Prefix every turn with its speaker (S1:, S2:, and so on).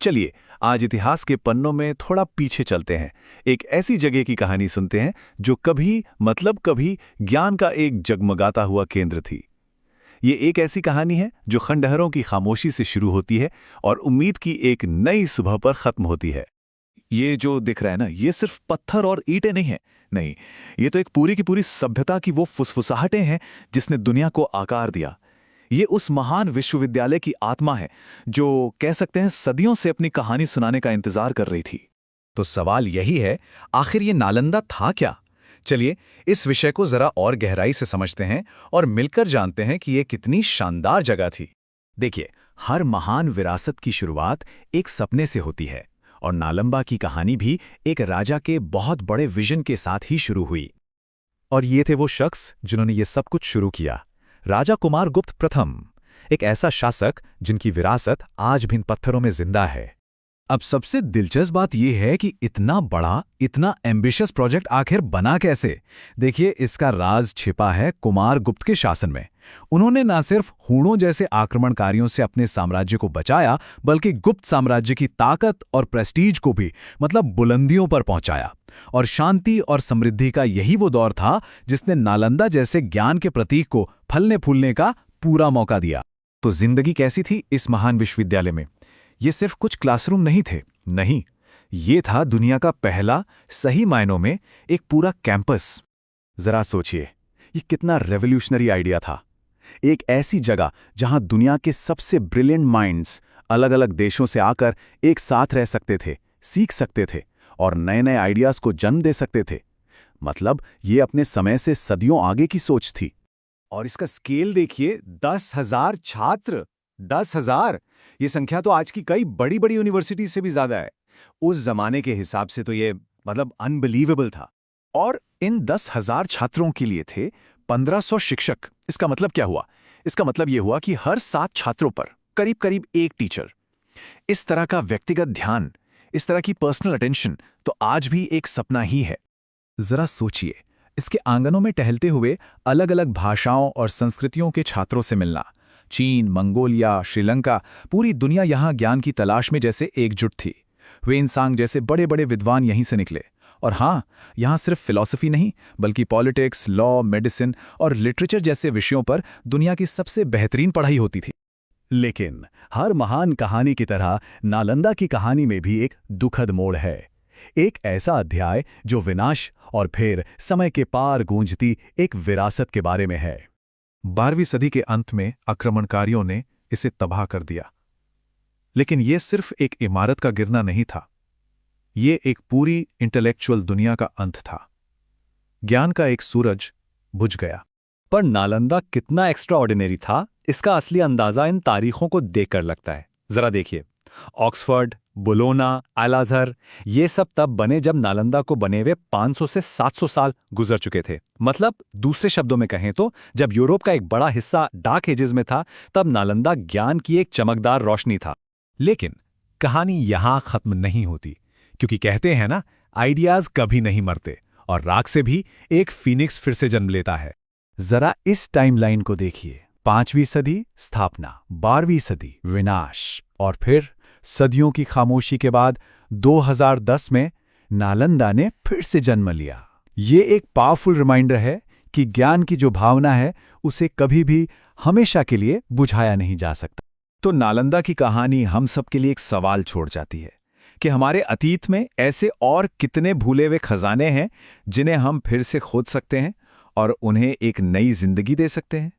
S1: चलिए आज इतिहास के पन्नों में थोड़ा पीछे चलते हैं। एक ऐसी जगह की कहानी सुनते हैं जो कभी ज्ञान का एक जगमगाता हुआ केंद्र थी। ये एक ऐसी कहानी है जो खंडहरों की खामोशी से शुरू होती है और उम्मीद की एक नई सुबह पर खत्म होती है।
S2: ये जो दिख रहा है ना, ये सिर्फ पत्थर और ईंटें नहीं है। नहीं, ये तो एक पूरी की पूरी सभ्यता की वो फुसफुसाहटें हैं जिसने दुनिया को आकार दिया। ये उस महान विश्वविद्यालय की आत्मा है जो कह सकते हैं सदियों से अपनी कहानी सुनाने का इंतजार कर रही थी।
S3: तो सवाल यही है, आखिर ये नालंदा था क्या? चलिए इस विषय को जरा और गहराई से समझते हैं और मिलकर जानते हैं कि ये कितनी शानदार जगह थी।
S2: देखिए, हर महान विरासत की शुरुआत एक सपने से होती है और नालंदा की कहानी भी एक राजा के बहुत बड़े विजन के साथ ही शुरू हुई।
S3: और ये थे वो शख्स जिन्होंने ये सब कुछ शुरू किया, राजा कुमारगुप्त प्रथम, एक ऐसा शासक जिनकी विरासत आज भी इन पत्थरों में जिंदा है। अब सबसे दिलचस्प बात यह है कि इतना बड़ा, इतना एम्बिशियस प्रोजेक्ट आखिर बना कैसे? देखिए, इसका राज छिपा है कुमारगुप्त के शासन में। उन्होंने न सिर्फ हूणों जैसे आक्रमणकारियों से अपने साम्राज्य को बचाया, बल्कि गुप्त साम्राज्य की ताकत और प्रेस्टीज को भी बुलंदियों पर पहुंचाया। और शांति और समृद्धि का यही वो दौर था जिसने नालंदा जैसे ज्ञान के प्रतीक को फलने फूलने का पूरा मौका दिया। तो जिंदगी कैसी थी इस महान विश्वविद्यालय में? ये सिर्फ कुछ क्लासरूम नहीं थे, नहीं, ये था दुनिया का पहला, सही मायनों में एक पूरा कैंपस। जरा सोचिए, ये कितना रेवोल्यूशनरी आइडिया था। एक ऐसी जगह जहां दुनिया के सबसे ब्रिलियंट माइंड्स अलग अलग देशों से आकर एक साथ रह सकते थे, सीख सकते थे और नए नए आइडियाज को जन्म दे सकते थे। ये अपने समय से सदियों आगे की सोच थी।
S2: और इसका स्केल देखिए, 10,000 छात्र। 10,000, ये संख्या तो आज की कई बड़ी बड़ी यूनिवर्सिटी से भी ज्यादा है। उस जमाने के हिसाब से तो ये अनबिलीवेबल था।
S3: और इन 10,000 छात्रों के लिए थे 1,500 शिक्षक। इसका मतलब क्या हुआ? इसका मतलब ये हुआ कि हर 7 छात्रों पर करीब करीब एक टीचर। इस तरह का व्यक्तिगत ध्यान, इस तरह की पर्सनल अटेंशन तो आज भी एक सपना ही है। जरा सोचिए, इसके आंगनों में टहलते हुए अलग अलग भाषाओं और संस्कृतियों के छात्रों से मिलना। चीन, मंगोलिया, श्रीलंका, पूरी दुनिया यहां ज्ञान की तलाश में जैसे एकजुट थी। ह्वेनसांग जैसे बड़े बड़े विद्वान यहीं से निकले। और हाँ, यहां सिर्फ फिलॉसफी नहीं, बल्कि पॉलिटिक्स, लॉ, मेडिसिन और लिटरेचर जैसे विषयों पर दुनिया की सबसे बेहतरीन पढ़ाई होती थी। लेकिन हर महान कहानी की तरह नालंदा की कहानी में भी एक दुखद मोड़ है। एक ऐसा अध्याय जो विनाश और फिर समय के पार गूंजती एक विरासत के बारे में है। 12वीं सदी के अंत में आक्रमणकारियों ने इसे तबाह कर दिया। लेकिन यह सिर्फ एक इमारत का गिरना नहीं था, ये एक पूरी इंटेलेक्चुअल दुनिया का अंत था। ज्ञान का एक सूरज बुझ गया।
S2: पर नालंदा कितना एक्स्ट्राऑर्डिनरी था, इसका असली अंदाजा इन तारीखों को देखकर लगता है। जरा देखिए, ऑक्सफोर्ड, बोलोना, अल-अज़हर, ये सब तब बने जब नालंदा को बने हुए 500 से 700 साल गुजर चुके थे। दूसरे शब्दों में कहें तो जब यूरोप का एक बड़ा हिस्सा डार्क एजेस में था, तब नालंदा ज्ञान की एक चमकदार रोशनी था।
S3: लेकिन कहानी यहां खत्म नहीं होती, क्योंकि कहते हैं ना, आइडियाज कभी नहीं मरते और राख से भी एक फीनिक्स फिर से जन्म लेता है। जरा इस टाइमलाइन को देखिए। 5वीं सदी स्थापना, 12वीं सदी विनाश, और फिर सदियों की खामोशी के बाद 2010 में नालंदा ने फिर से जन्म लिया। ये एक पावरफुल रिमाइंडर है कि ज्ञान की जो भावना है उसे कभी भी हमेशा के लिए बुझाया नहीं जा सकता।
S2: तो नालंदा की कहानी हम सब के लिए एक सवाल छोड़ जाती है कि हमारे अतीत में ऐसे और कितने भूले हुए खजाने हैं जिन्हें हम फिर से खोज सकते हैं और उन्हें एक नई जिंदगी दे सकते हैं।